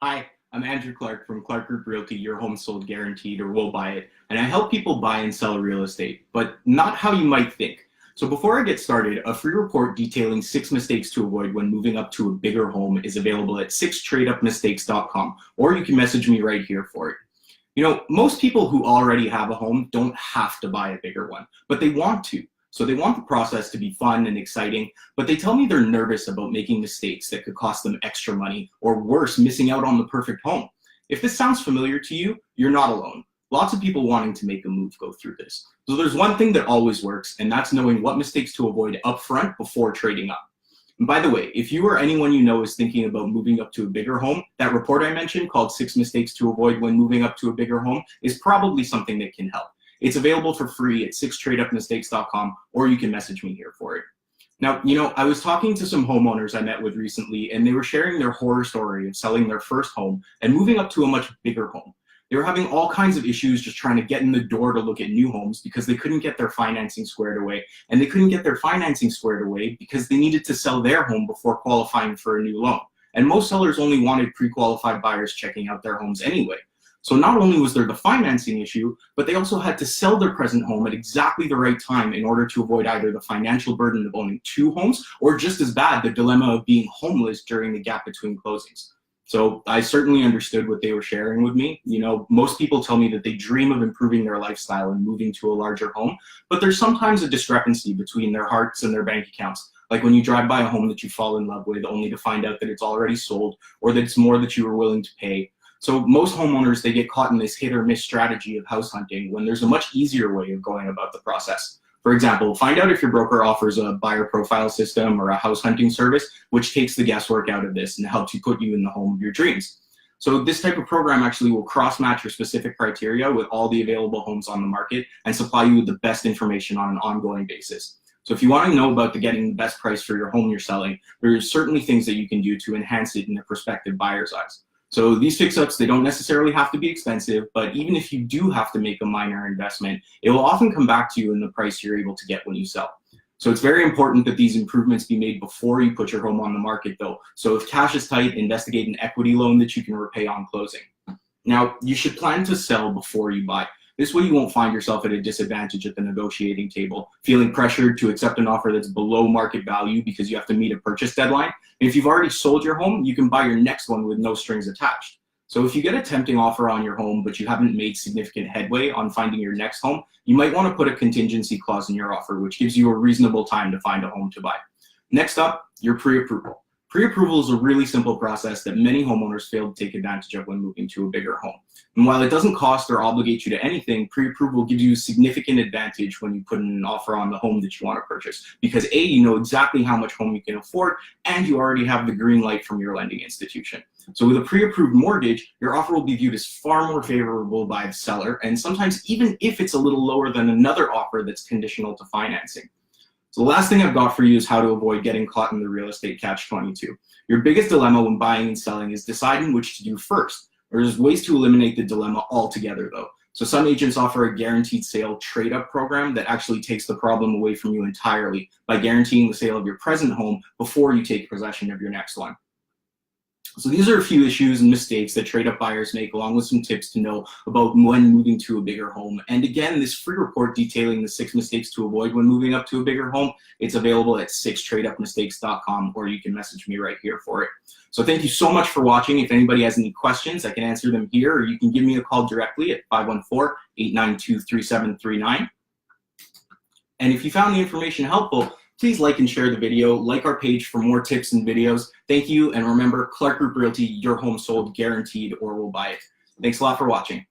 Hi, I'm Andrew Clark from Clark Group Realty, your home sold guaranteed or we'll buy it. And I help people buy and sell real estate, but not how you might think. So before I get started, a free report detailing 6 mistakes to avoid when moving up to a bigger home is available at 6tradeupmistakes.com, or you can message me right here for it. You know, most people who already have a home don't have to buy a bigger one, but they want to. So they want the process to be fun and exciting, but they tell me they're nervous about making mistakes that could cost them extra money, or worse, missing out on the perfect home. If this sounds familiar to you, you're not alone. Lots of people wanting to make a move go through this. So there's one thing that always works, and that's knowing what mistakes to avoid upfront before trading up. And by the way, if you or anyone you know is thinking about moving up to a bigger home, that report I mentioned called 6 Mistakes to Avoid When Moving Up to a Bigger Home is probably something that can help. It's available for free at 6tradeupmistakes.com, or you can message me here for it. Now, I was talking to some homeowners I met with recently, and they were sharing their horror story of selling their first home and moving up to a much bigger home. They were having all kinds of issues just trying to get in the door to look at new homes because they couldn't get their financing squared away. And they couldn't get their financing squared away because they needed to sell their home before qualifying for a new loan. And most sellers only wanted pre-qualified buyers checking out their homes anyway. So not only was there the financing issue, but they also had to sell their present home at exactly the right time in order to avoid either the financial burden of owning 2 homes, or just as bad, the dilemma of being homeless during the gap between closings. So I certainly understood what they were sharing with me. Most people tell me that they dream of improving their lifestyle and moving to a larger home, but there's sometimes a discrepancy between their hearts and their bank accounts. Like when you drive by a home that you fall in love with only to find out that it's already sold, or that it's more that you were willing to pay. So most homeowners, they get caught in this hit or miss strategy of house hunting when there's a much easier way of going about the process. For example, find out if your broker offers a buyer profile system or a house hunting service, which takes the guesswork out of this and helps you put you in the home of your dreams. So this type of program actually will cross-match your specific criteria with all the available homes on the market and supply you with the best information on an ongoing basis. So if you want to know about getting the best price for your home you're selling, there's certainly things that you can do to enhance it in the prospective buyer's eyes. So these fix-ups, they don't necessarily have to be expensive, but even if you do have to make a minor investment, it will often come back to you in the price you're able to get when you sell. So it's very important that these improvements be made before you put your home on the market though. So if cash is tight, investigate an equity loan that you can repay on closing. Now, you should plan to sell before you buy. This way you won't find yourself at a disadvantage at the negotiating table, feeling pressured to accept an offer that's below market value because you have to meet a purchase deadline. And if you've already sold your home, you can buy your next one with no strings attached. So if you get a tempting offer on your home, but you haven't made significant headway on finding your next home, you might want to put a contingency clause in your offer, which gives you a reasonable time to find a home to buy. Next up, your pre-approval. Pre-approval is a really simple process that many homeowners fail to take advantage of when moving to a bigger home. And while it doesn't cost or obligate you to anything, pre-approval gives you a significant advantage when you put in an offer on the home that you want to purchase. Because A, you know exactly how much home you can afford, and you already have the green light from your lending institution. So with a pre-approved mortgage, your offer will be viewed as far more favorable by the seller, and sometimes even if it's a little lower than another offer that's conditional to financing. So the last thing I've got for you is how to avoid getting caught in the real estate catch-22. Your biggest dilemma when buying and selling is deciding which to do first. There's ways to eliminate the dilemma altogether though. So some agents offer a guaranteed sale trade-up program that actually takes the problem away from you entirely by guaranteeing the sale of your present home before you take possession of your next one. So these are a few issues and mistakes that trade-up buyers make, along with some tips to know about when moving to a bigger home. And again, this free report detailing the 6 mistakes to avoid when moving up to a bigger home, it's available at 6tradeupmistakes.com, or you can message me right here for it. So thank you so much for watching. If anybody has any questions, I can answer them here, or you can give me a call directly at 514-892-3739. And if you found the information helpful, please like and share the video, like our page for more tips and videos. Thank you, and remember, Clark Group Realty, your home sold guaranteed or we'll buy it. Thanks a lot for watching.